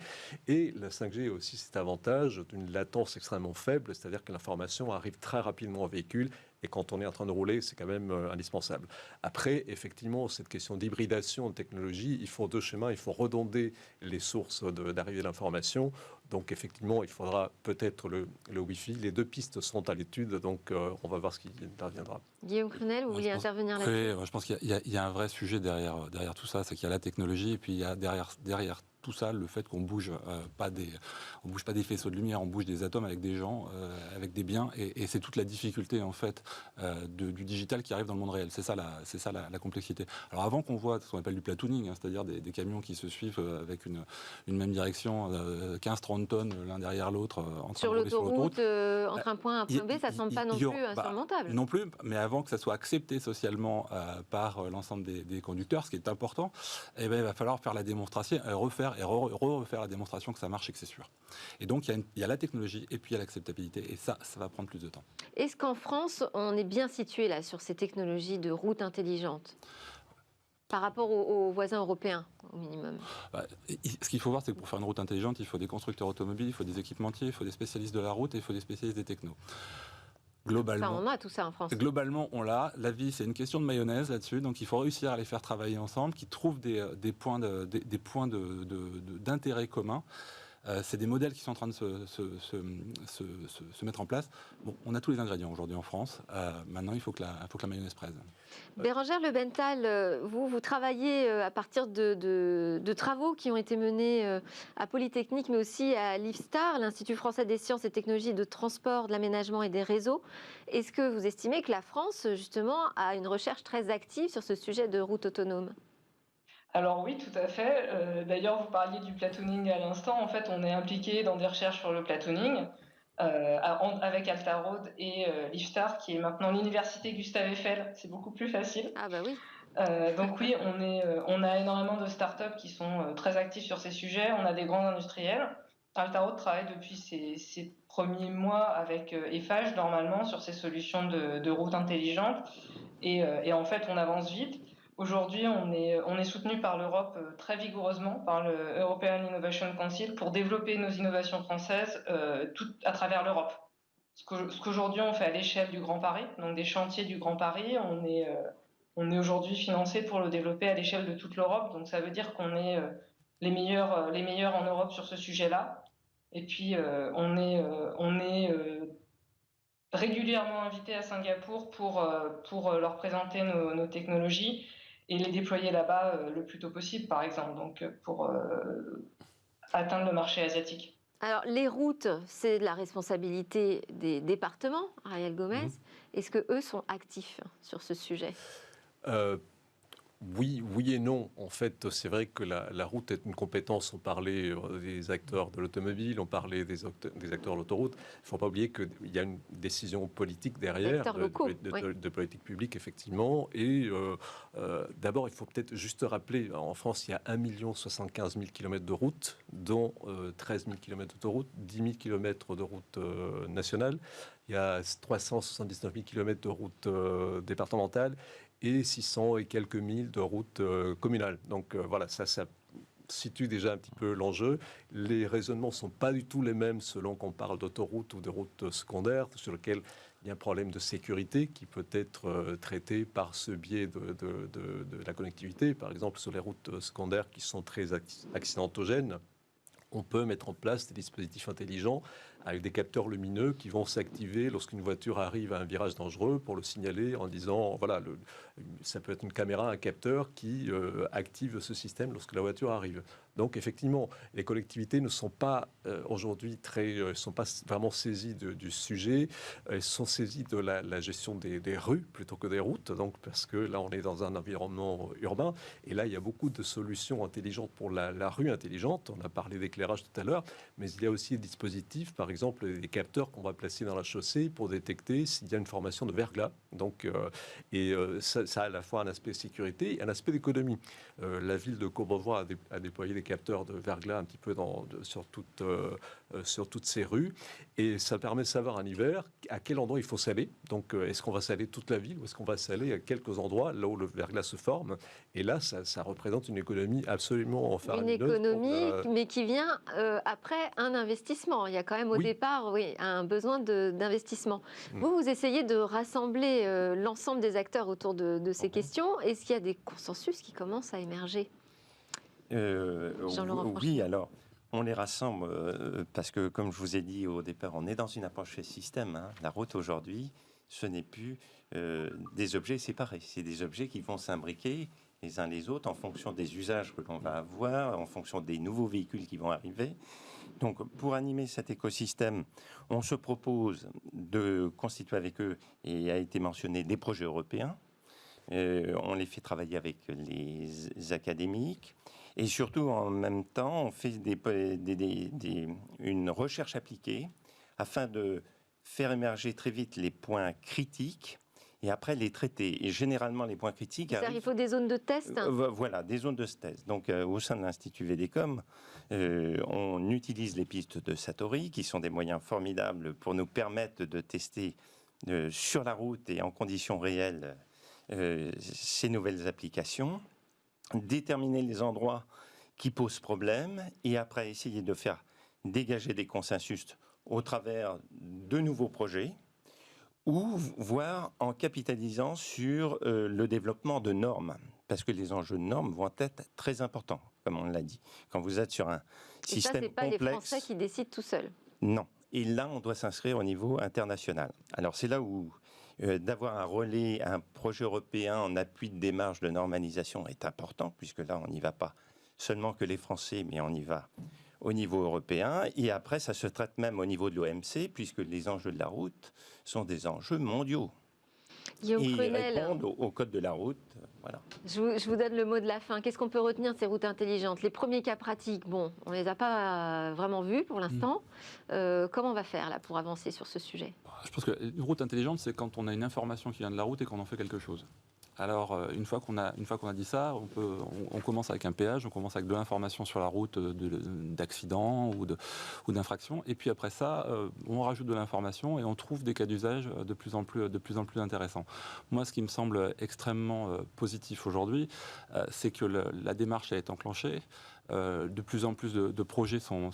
S4: Et la 5G a aussi cet avantage d'une latence extrêmement faible, c'est-à-dire que l'information arrive très rapidement au véhicule, et quand on est en train de rouler, c'est quand même indispensable. Après, effectivement, cette question d'hybridation de technologie, il faut deux chemins, il faut redonder les sources d'arrivée de l'information. Donc effectivement, il faudra peut-être le Wi-Fi. Les deux pistes sont à l'étude, donc on va voir ce qui interviendra.
S1: Guillaume Crunel, vous vouliez intervenir là-dessus?
S7: Oui, je pense qu'il y a un vrai sujet derrière tout ça, c'est qu'il y a la technologie et puis il y a derrière tout ça le fait qu'on bouge pas des faisceaux de lumière, on bouge des atomes avec des gens, avec des biens, et c'est toute la difficulté en fait du digital qui arrive dans le monde réel. C'est ça la complexité. Alors avant qu'on voit ce qu'on appelle du platooning, hein, c'est-à-dire des camions qui se suivent avec une même direction, 15-30 tonnes l'un derrière l'autre,
S1: sur l'autoroute, entre un point A et un point B, ça ne semble pas non plus insurmontable.
S7: Non plus, mais avant que ça soit accepté socialement par l'ensemble des conducteurs, ce qui est important, il va falloir faire la démonstration, refaire la démonstration que ça marche et que c'est sûr. Et donc, il y a la technologie et puis il y a l'acceptabilité. Et ça va prendre plus de temps.
S1: Est-ce qu'en France, on est bien situé là, sur ces technologies de route intelligente par rapport aux voisins européens, au minimum?
S7: Ce qu'il faut voir, c'est que pour faire une route intelligente, il faut des constructeurs automobiles, il faut des équipementiers, il faut des spécialistes de la route et il faut des spécialistes des technos. Globalement,
S1: on a tout ça en France.
S7: Globalement, on l'a. La vie, c'est une question de mayonnaise là-dessus. Donc, il faut réussir à les faire travailler ensemble, qu'ils trouvent des points d'intérêt communs. C'est des modèles qui sont en train de se mettre en place. Bon, on a tous les ingrédients aujourd'hui en France. Maintenant, il faut que la mayonnaise presse.
S1: Bérengère Lebenthal, vous travaillez à partir de travaux qui ont été menés à Polytechnique, mais aussi à l'IFSTAR, l'Institut français des sciences et technologies de transport, de l'aménagement et des réseaux. Est-ce que vous estimez que la France, justement, a une recherche très active sur ce sujet de route autonome ?
S5: Alors oui, tout à fait. D'ailleurs, vous parliez du platooning à l'instant. En fait, on est impliqué dans des recherches sur le platooning avec Altaroad et l'IFSTAR, qui est maintenant l'université Gustave Eiffel. C'est beaucoup plus facile.
S1: Ah bah oui.
S5: Donc oui, on a énormément de startups qui sont très actifs sur ces sujets. On a des grands industriels. Altaroute travaille depuis ses premiers mois avec Eiffage, normalement, sur ces solutions de routes intelligentes. Et en fait, on avance vite. Aujourd'hui, on est soutenu par l'Europe très vigoureusement, par le European Innovation Council, pour développer nos innovations françaises tout à travers l'Europe. Ce qu'aujourd'hui on fait à l'échelle du Grand Paris, donc des chantiers du Grand Paris, on est aujourd'hui financé pour le développer à l'échelle de toute l'Europe. Donc ça veut dire qu'on est les meilleurs en Europe sur ce sujet-là. Et puis on est régulièrement invité à Singapour pour leur présenter nos technologies et les déployer là-bas le plus tôt possible, par exemple, donc pour atteindre le marché asiatique.
S1: Alors, les routes, c'est de la responsabilité des départements, Ariel Gomez. Est-ce qu'eux sont actifs sur ce sujet ?
S4: Oui et non. En fait, c'est vrai que la route est une compétence. On parlait des acteurs de l'automobile, on parlait des acteurs de l'autoroute. Il ne faut pas oublier qu'il y a une décision politique derrière, de politique publique, effectivement. Et d'abord, il faut peut-être juste rappeler, en France, il y a 1 075 000 km de routes, dont 13 000 km d'autoroutes, 10 000 km de routes nationales. Il y a 379 000 km de routes départementales et 600 et quelques mille de routes communales. Donc voilà, ça situe déjà un petit peu l'enjeu. Les raisonnements ne sont pas du tout les mêmes selon qu'on parle d'autoroutes ou de routes secondaires, sur lesquelles il y a un problème de sécurité qui peut être traité par ce biais de la connectivité. Par exemple, sur les routes secondaires qui sont très accidentogènes, on peut mettre en place des dispositifs intelligents avec des capteurs lumineux qui vont s'activer lorsqu'une voiture arrive à un virage dangereux pour le signaler en disant, voilà, ça peut être une caméra, un capteur qui active ce système lorsque la voiture arrive. Donc effectivement, les collectivités ne sont pas aujourd'hui sont pas vraiment saisies du sujet. Elles sont saisies de la gestion des rues plutôt que des routes. Donc parce que là, on est dans un environnement urbain et là, il y a beaucoup de solutions intelligentes pour la rue intelligente. On a parlé d'éclairage tout à l'heure, mais il y a aussi des dispositifs, par exemple des capteurs qu'on va placer dans la chaussée pour détecter s'il y a une formation de verglas. Donc ça a à la fois un aspect sécurité et un aspect d'économie. La ville de Courbevoie a déployé des capteurs de verglas un petit peu sur toutes ces rues. Et ça permet de savoir en hiver à quel endroit il faut saler. Donc, est-ce qu'on va saler toute la ville ou est-ce qu'on va saler à quelques endroits là où le verglas se forme? Et là, ça représente une économie absolument faramineuse.
S1: Une économie, mais qui vient après un investissement. Il y a quand même au départ un besoin d'investissement. Vous essayez de rassembler l'ensemble des acteurs autour de ces questions. Est-ce qu'il y a des consensus qui commencent à émerger?
S6: Oui, alors, on les rassemble parce que, comme je vous ai dit au départ, on est dans une approche système. La route aujourd'hui, ce n'est plus des objets séparés. C'est des objets qui vont s'imbriquer les uns les autres en fonction des usages que l'on va avoir, en fonction des nouveaux véhicules qui vont arriver. Donc, pour animer cet écosystème, on se propose de constituer avec eux, et a été mentionné, des projets européens. On les fait travailler avec les académiques. Et surtout, en même temps, on fait une recherche appliquée afin de faire émerger très vite les points critiques et après les traiter. Et généralement, les points critiques
S1: il faut des zones de test.
S6: Voilà, des zones de test. Donc, au sein de l'Institut VDECOM, on utilise les pistes de Satori, qui sont des moyens formidables pour nous permettre de tester sur la route et en conditions réelles ces nouvelles applications, déterminer les endroits qui posent problème et après essayer de faire dégager des consensus au travers de nouveaux projets ou voire en capitalisant sur le développement de normes, parce que les enjeux de normes vont être très importants, comme on l'a dit. Quand vous êtes sur un système complexe...
S1: c'est pas les Français qui décident tout seuls.
S6: Non. Et là, on doit s'inscrire au niveau international. Alors c'est là où d'avoir un relais, un projet européen en appui de démarche de normalisation est important, puisque là, on n'y va pas seulement que les Français, mais on y va au niveau européen. Et après, ça se traite même au niveau de l'OMC, puisque les enjeux de la route sont des enjeux mondiaux.
S1: Guillaume Prunel,
S6: répondent au code de la route. Voilà.
S1: Je vous donne le mot de la fin. Qu'est-ce qu'on peut retenir de ces routes intelligentes? Les premiers cas pratiques, bon, on ne les a pas vraiment vus pour l'instant. Comment on va faire là, pour avancer sur ce sujet?
S7: Je pense qu'une route intelligente, c'est quand on a une information qui vient de la route et qu'on en fait quelque chose. Alors, une fois qu'on a dit ça, on commence avec un péage, on commence avec de l'information sur la route d'accident ou d'infraction. Et puis après ça, on rajoute de l'information et on trouve des cas d'usage de plus en plus intéressants. Moi, ce qui me semble extrêmement positif aujourd'hui, c'est que la démarche a été enclenchée. De plus en plus de projets sont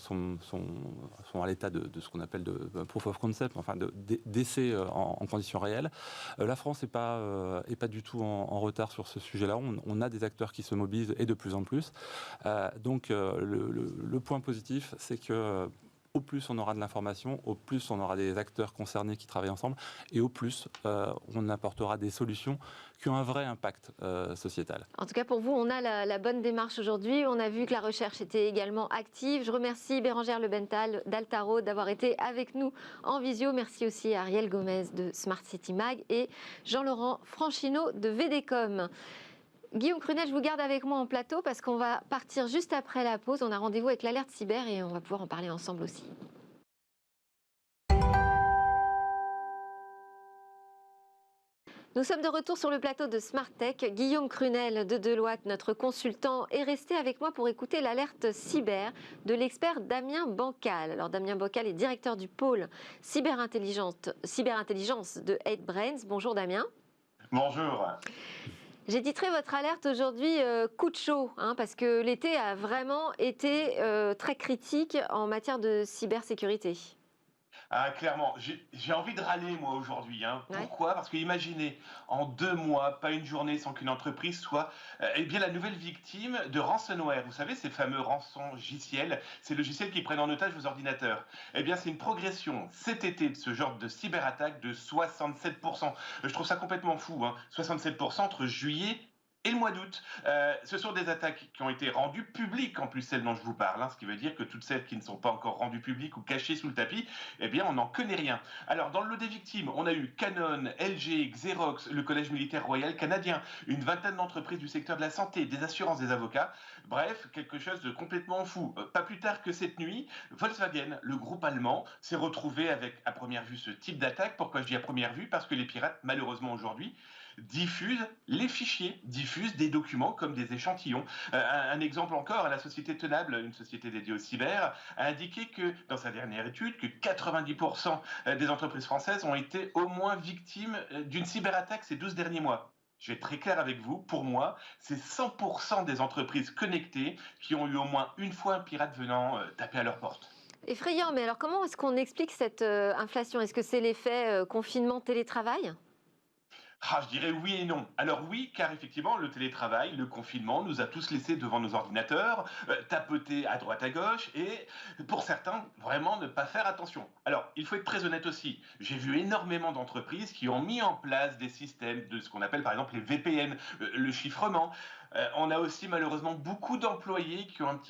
S7: à l'état de ce qu'on appelle de proof of concept, enfin d'essais en conditions réelles. La France n'est pas du tout en retard sur ce sujet-là. On a des acteurs qui se mobilisent et de plus en plus. Donc le point positif, c'est que au plus on aura de l'information, au plus on aura des acteurs concernés qui travaillent ensemble, et au plus on apportera des solutions qui ont un vrai impact sociétal.
S1: En tout cas, pour vous, on a la bonne démarche aujourd'hui. On a vu que la recherche était également active. Je remercie Bérengère Lebenthal d'Altaro d'avoir été avec nous en visio. Merci aussi à Ariel Gomez de Smart City Mag et Jean-Laurent Franchino de VDCom. Guillaume Crunel, je vous garde avec moi en plateau parce qu'on va partir juste après la pause. On a rendez-vous avec l'Alerte Cyber et on va pouvoir en parler ensemble aussi. Nous sommes de retour sur le plateau de Smart Tech. Guillaume Crunel de Deloitte, notre consultant, est resté avec moi pour écouter l'alerte cyber de l'expert Damien Bancal. Alors Damien Bancal est directeur du pôle cyberintelligence de 8Brains. Bonjour Damien.
S8: Bonjour.
S1: J'ai titré votre alerte aujourd'hui coup de chaud, parce que l'été a vraiment été très critique en matière de cybersécurité.
S8: Ah, clairement, j'ai envie de râler moi aujourd'hui. Pourquoi ? Parce que imaginez, en 2 mois, pas une journée sans qu'une entreprise soit la nouvelle victime de ransomware. Vous savez, ces fameux rançongiciels, ces logiciels qui prennent en otage vos ordinateurs. C'est une progression cet été de ce genre de cyberattaque de 67%. Je trouve ça complètement fou, 67% entre juillet et le mois d'août. Ce sont des attaques qui ont été rendues publiques, en plus celles dont je vous parle, ce qui veut dire que toutes celles qui ne sont pas encore rendues publiques ou cachées sous le tapis, on n'en connaît rien. Alors, dans le lot des victimes, on a eu Canon, LG, Xerox, le Collège militaire royal canadien, une vingtaine d'entreprises du secteur de la santé, des assurances, des avocats. Bref, quelque chose de complètement fou. Pas plus tard que cette nuit, Volkswagen, le groupe allemand, s'est retrouvé avec, à première vue, ce type d'attaque. Pourquoi je dis à première vue ? Parce que les pirates, malheureusement aujourd'hui, diffusent les fichiers, diffusent des documents comme des échantillons. Un exemple encore, la société Tenable, une société dédiée au cyber, a indiqué que, dans sa dernière étude, que 90% des entreprises françaises ont été au moins victimes d'une cyberattaque ces 12 derniers mois. Je vais être très clair avec vous, pour moi, c'est 100% des entreprises connectées qui ont eu au moins une fois un pirate venant taper à leur porte.
S1: Effrayant, mais alors comment est-ce qu'on explique cette inflation ? Est-ce que c'est l'effet confinement, télétravail ?
S8: Je dirais oui et non. Alors oui, car effectivement, le télétravail, le confinement nous a tous laissés devant nos ordinateurs, tapoter à droite à gauche et, pour certains, vraiment ne pas faire attention. Alors, il faut être très honnête aussi. J'ai vu énormément d'entreprises qui ont mis en place des systèmes de ce qu'on appelle par exemple les VPN, le chiffrement. On a aussi malheureusement beaucoup d'employés qui ont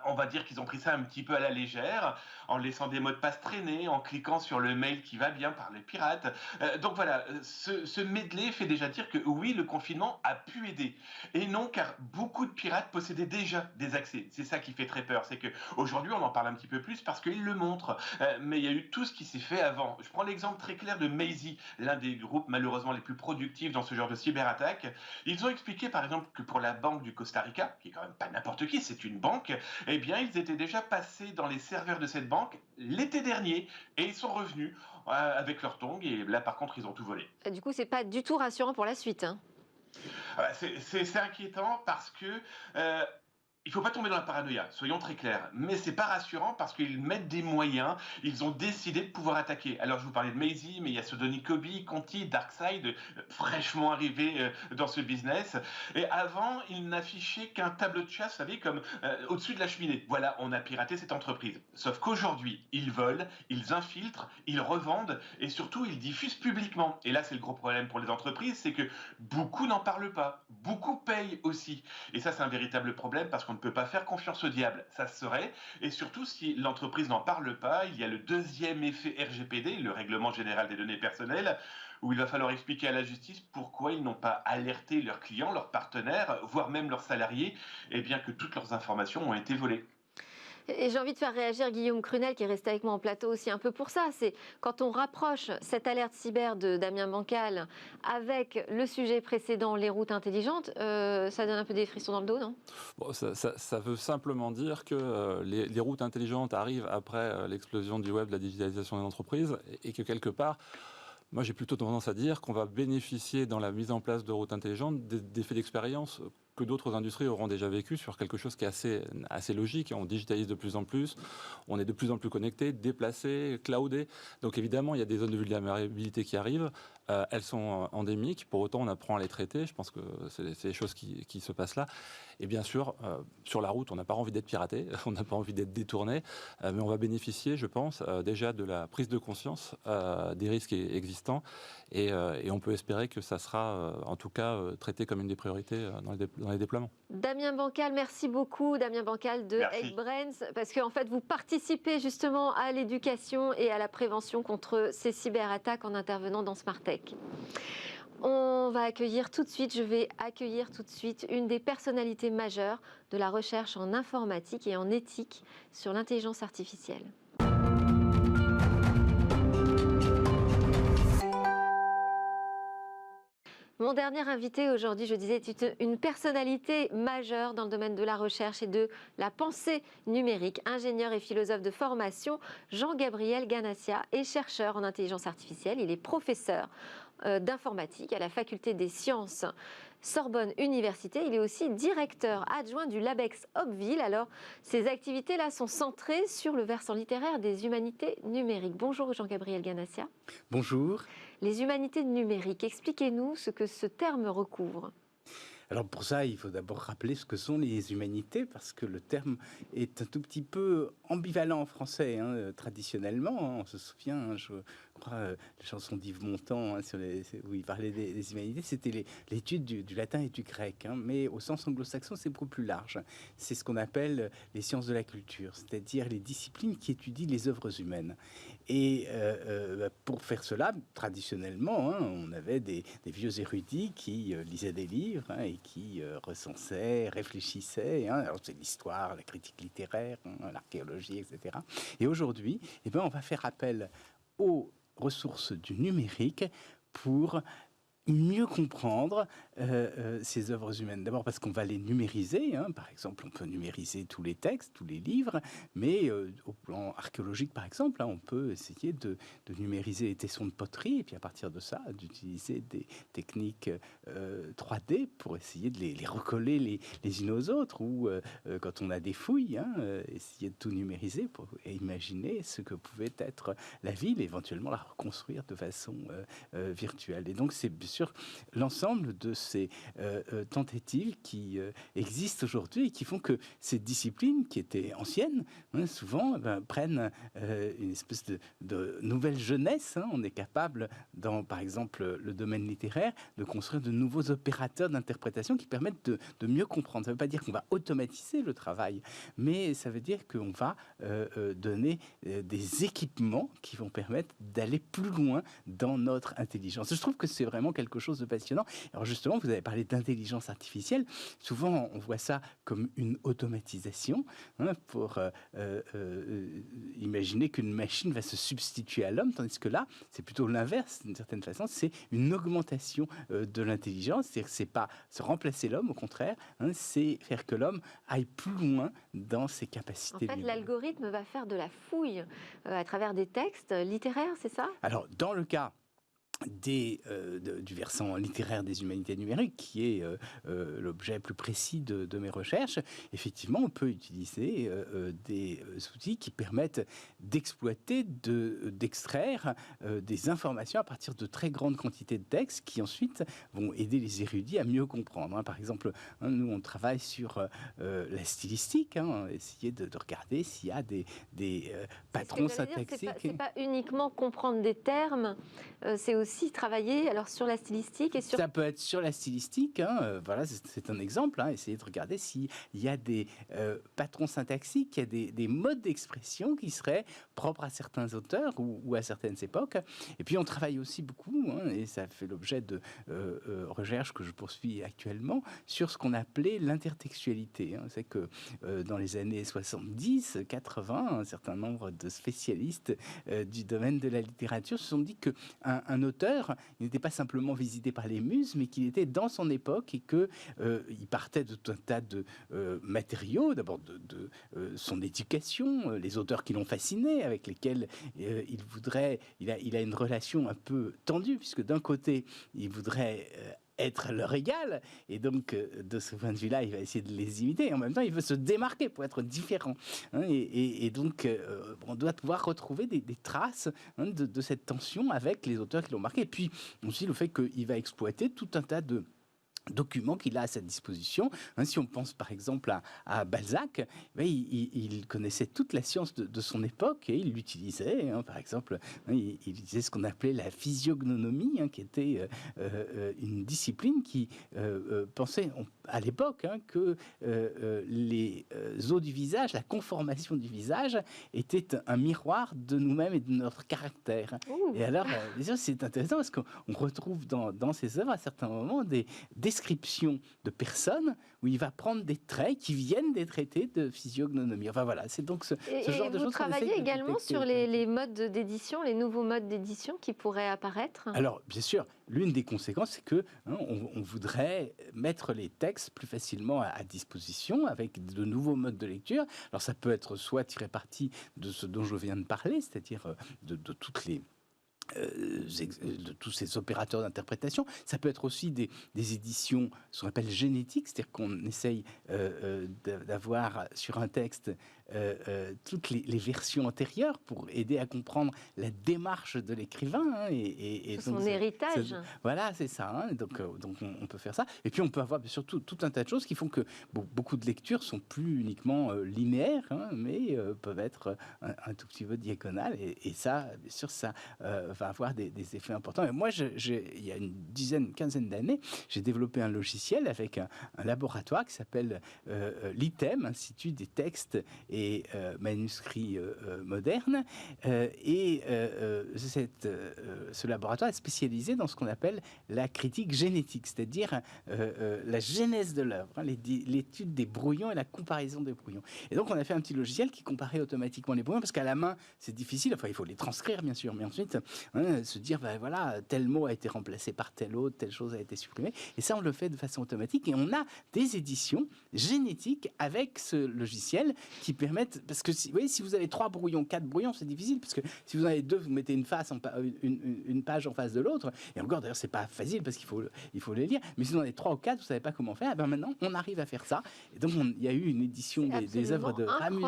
S8: on va dire qu'ils ont pris ça un petit peu à la légère, en laissant des mots de passe traîner, en cliquant sur le mail qui va bien par les pirates. Donc voilà, ce medley fait déjà dire que oui, le confinement a pu aider. Et non, car beaucoup de pirates possédaient déjà des accès. C'est ça qui fait très peur, c'est qu'aujourd'hui on en parle un petit peu plus parce qu'ils le montrent. Mais il y a eu tout ce qui s'est fait avant. Je prends l'exemple très clair de Maisy, l'un des groupes malheureusement les plus productifs dans ce genre de cyberattaque. Ils ont expliqué par exemple que pour la banque du Costa Rica, qui est quand même pas n'importe qui, c'est une banque, ils étaient déjà passés dans les serveurs de cette banque l'été dernier et ils sont revenus avec leurs tongs et là par contre ils ont tout volé.
S1: Du coup, c'est pas du tout rassurant pour la suite.
S8: C'est inquiétant parce que il ne faut pas tomber dans la paranoïa, soyons très clairs. Mais ce n'est pas rassurant parce qu'ils mettent des moyens, ils ont décidé de pouvoir attaquer. Alors je vous parlais de Maisy, mais il y a Sodony Kobe, Conti, Darkside, fraîchement arrivés dans ce business. Et avant, ils n'affichaient qu'un tableau de chasse, vous savez, comme au-dessus de la cheminée. Voilà, on a piraté cette entreprise. Sauf qu'aujourd'hui, ils volent, ils infiltrent, ils revendent et surtout, ils diffusent publiquement. Et là, c'est le gros problème pour les entreprises, c'est que beaucoup n'en parlent pas, beaucoup payent aussi. Et ça, c'est un véritable problème parce qu'on ne peut pas faire confiance au diable, ça se serait. Et surtout, si l'entreprise n'en parle pas, il y a le deuxième effet RGPD, le Règlement général des données personnelles, où il va falloir expliquer à la justice pourquoi ils n'ont pas alerté leurs clients, leurs partenaires, voire même leurs salariés, que toutes leurs informations ont été volées.
S1: Et j'ai envie de faire réagir Guillaume Crunel, qui est resté avec moi en plateau aussi un peu pour ça. C'est quand on rapproche cette alerte cyber de Damien Bancal avec le sujet précédent, les routes intelligentes, ça donne un peu des frissons dans le dos, non?
S7: Bon, ça veut simplement dire que les routes intelligentes arrivent après l'explosion du web, de la digitalisation des entreprises, et que quelque part, moi j'ai plutôt tendance à dire qu'on va bénéficier dans la mise en place de routes intelligentes d'effets d'expérience que d'autres industries auront déjà vécu sur quelque chose qui est assez logique. On digitalise de plus en plus, on est de plus en plus connecté, déplacé, cloudé. Donc évidemment, il y a des zones de vulnérabilité qui arrivent. Elles sont endémiques, pour autant on apprend à les traiter. Je pense que c'est les choses qui se passent là. Et bien sûr, sur la route, on n'a pas envie d'être piraté, on n'a pas envie d'être détourné, mais on va bénéficier, je pense, déjà de la prise de conscience des risques existants. Et on peut espérer que ça sera, en tout cas, traité comme une des priorités dans les déploiements.
S1: Damien Bancal, merci beaucoup. Damien Bancal de Eggbrains, parce qu'en fait, vous participez justement à l'éducation et à la prévention contre ces cyberattaques en intervenant dans Smartech. Je vais accueillir tout de suite une des personnalités majeures de la recherche en informatique et en éthique sur l'intelligence artificielle. Mon dernier invité aujourd'hui, je disais, est une personnalité majeure dans le domaine de la recherche et de la pensée numérique. Ingénieur et philosophe de formation, Jean-Gabriel Ganassia est chercheur en intelligence artificielle. Il est professeur d'informatique à la faculté des sciences Sorbonne Université. Il est aussi directeur adjoint du Labex Hopville. Alors, ces activités-là sont centrées sur le versant littéraire des humanités numériques. Bonjour Jean-Gabriel Ganassia.
S9: Bonjour.
S1: Les humanités numériques, expliquez-nous ce que ce terme recouvre.
S9: Alors pour ça, il faut d'abord rappeler ce que sont les humanités, parce que le terme est un tout petit peu ambivalent en français, traditionnellement. On se souvient, je crois, la chanson d'Yves Montand, où il parlait des humanités, c'était l'étude du latin et du grec. Mais au sens anglo-saxon, c'est beaucoup plus large. C'est ce qu'on appelle les sciences de la culture, c'est-à-dire les disciplines qui étudient les œuvres humaines. Et pour faire cela, traditionnellement, on avait des vieux érudits qui lisaient des livres et qui recensaient, réfléchissaient. Alors c'est l'histoire, la critique littéraire, l'archéologie, etc. Et aujourd'hui, on va faire appel aux ressources du numérique pour mieux comprendre ces œuvres humaines. D'abord parce qu'on va les numériser. Par exemple, on peut numériser tous les textes, tous les livres, mais au plan archéologique, par exemple, on peut essayer de numériser les tessons de poterie et puis à partir de ça, d'utiliser des techniques 3D pour essayer de les recoller les unes aux autres, ou quand on a des fouilles, essayer de tout numériser pour imaginer ce que pouvait être la ville et éventuellement la reconstruire de façon virtuelle. Et donc, c'est bien sûr l'ensemble de ces tentatives qui existent aujourd'hui et qui font que ces disciplines qui étaient anciennes, souvent prennent une espèce de nouvelle jeunesse. On est capable, dans par exemple le domaine littéraire, de construire de nouveaux opérateurs d'interprétation qui permettent de mieux comprendre. Ça ne veut pas dire qu'on va automatiser le travail, mais ça veut dire qu'on va donner des équipements qui vont permettre d'aller plus loin dans notre intelligence. Je trouve que c'est vraiment quelque chose de passionnant. Alors justement, vous avez parlé d'intelligence artificielle. Souvent, on voit ça comme une automatisation, pour imaginer qu'une machine va se substituer à l'homme, tandis que là, c'est plutôt l'inverse, d'une certaine façon. C'est une augmentation de l'intelligence. C'est-à-dire que c'est pas se remplacer l'homme, au contraire, c'est faire que l'homme aille plus loin dans ses capacités.
S1: En fait, l'algorithme va faire de la fouille à travers des textes littéraires, c'est ça?
S9: Alors, dans le cas du versant littéraire des humanités numériques, qui est l'objet plus précis de mes recherches, effectivement, on peut utiliser des outils qui permettent d'exploiter, d'extraire des informations à partir de très grandes quantités de textes qui ensuite vont aider les érudits à mieux comprendre. Par exemple, nous, on travaille sur la stylistique, essayer de regarder s'il y a des patrons syntaxiques.
S1: C'est pas uniquement comprendre des termes, c'est aussi aussi travailler alors sur la stylistique et sur...
S9: Ça peut être sur la stylistique, voilà, c'est un exemple. Essayez de regarder s'il y a des patrons syntaxiques, il y a des modes d'expression qui seraient propres à certains auteurs ou à certaines époques. Et puis on travaille aussi beaucoup, et ça fait l'objet de recherches que je poursuis actuellement, sur ce qu'on appelait l'intertextualité. C'est que dans les années 70, 80, un certain nombre de spécialistes du domaine de la littérature se sont dit qu'un auteur n'était pas simplement visité par les muses, mais qu'il était dans son époque et qu'il partait de tout un tas de matériaux, d'abord de son éducation, les auteurs qui l'ont fasciné, avec lesquels il a une relation un peu tendue, puisque d'un côté, il voudrait être leur égal, et donc de ce point de vue-là, il va essayer de les imiter, et en même temps, il veut se démarquer pour être différent. Et donc, on doit pouvoir retrouver des traces de cette tension avec les auteurs qui l'ont marqué. Et puis, aussi le fait qu'il va exploiter tout un tas de documents qu'il a à sa disposition. Si on pense par exemple à Balzac, il connaissait toute la science de son époque et il l'utilisait. Par exemple, il utilisait ce qu'on appelait la physiognonomie, qui était une discipline qui pensait à l'époque que les os du visage, la conformation du visage, était un miroir de nous-mêmes et de notre caractère. Ouh. Et alors, c'est intéressant parce qu'on retrouve dans ses œuvres à certains moments des descriptions de personnes où il va prendre des traits qui viennent des traités de physiognonomie. Enfin voilà, c'est donc ce genre de choses.
S1: Vous travaillez également sur les modes d'édition, les nouveaux modes d'édition qui pourraient apparaître?
S9: Alors, bien sûr, l'une des conséquences, c'est que on voudrait mettre les textes plus facilement à disposition avec de nouveaux modes de lecture. Alors, ça peut être soit tiré parti de ce dont je viens de parler, c'est-à-dire de toutes les de tous ces opérateurs d'interprétation. Ça peut être aussi des éditions, ce qu'on appelle génétiques, c'est-à-dire qu'on essaye d'avoir sur un texte toutes les versions antérieures pour aider à comprendre la démarche de l'écrivain. Et
S1: son héritage.
S9: Voilà, c'est ça. Donc on peut faire ça. Et puis on peut avoir surtout tout un tas de choses qui font que beaucoup de lectures sont plus uniquement linéaires, mais peuvent être un tout petit peu diagonales. Et ça, bien sûr, ça va avoir des effets importants. Et moi, il y a une quinzaine d'années, j'ai développé un logiciel avec un laboratoire qui s'appelle l'ITEM, Institut des textes et manuscrits modernes. Ce laboratoire est spécialisé dans ce qu'on appelle la critique génétique, c'est-à-dire la genèse de l'œuvre, l'étude des brouillons et la comparaison des brouillons. Et donc, on a fait un petit logiciel qui comparait automatiquement les brouillons, parce qu'à la main, c'est difficile. Enfin, il faut les transcrire, bien sûr, mais ensuite, se dire, voilà, tel mot a été remplacé par tel autre, telle chose a été supprimée. Et ça, on le fait de façon automatique. Et on a des éditions génétiques avec ce logiciel qui permettent, parce que vous voyez, si vous avez 3 brouillons, 4 brouillons, c'est difficile, parce que si vous en avez 2, vous mettez une page en face de l'autre. Et encore, d'ailleurs, c'est pas facile parce qu'il faut les lire. Mais si vous en avez 3 ou 4, vous savez pas comment faire. Et ben maintenant, on arrive à faire ça. Et donc, il y a eu une édition des œuvres de Ramus.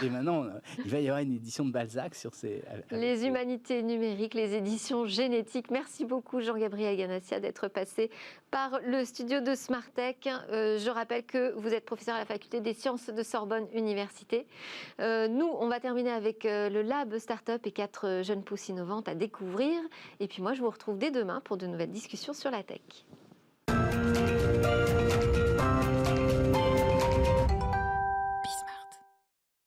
S9: Et maintenant, il va y avoir une édition de Balzac sur ces...
S1: Les humanités numériques, les éditions génétiques. Merci beaucoup, Jean-Gabriel Ganassia, d'être passé par le studio de Smartech. Je rappelle que vous êtes professeur à la faculté des sciences de Sorbonne Université. Nous, on va terminer avec le Lab Startup et 4 jeunes pousses innovantes à découvrir. Et puis moi, je vous retrouve dès demain pour de nouvelles discussions sur la tech.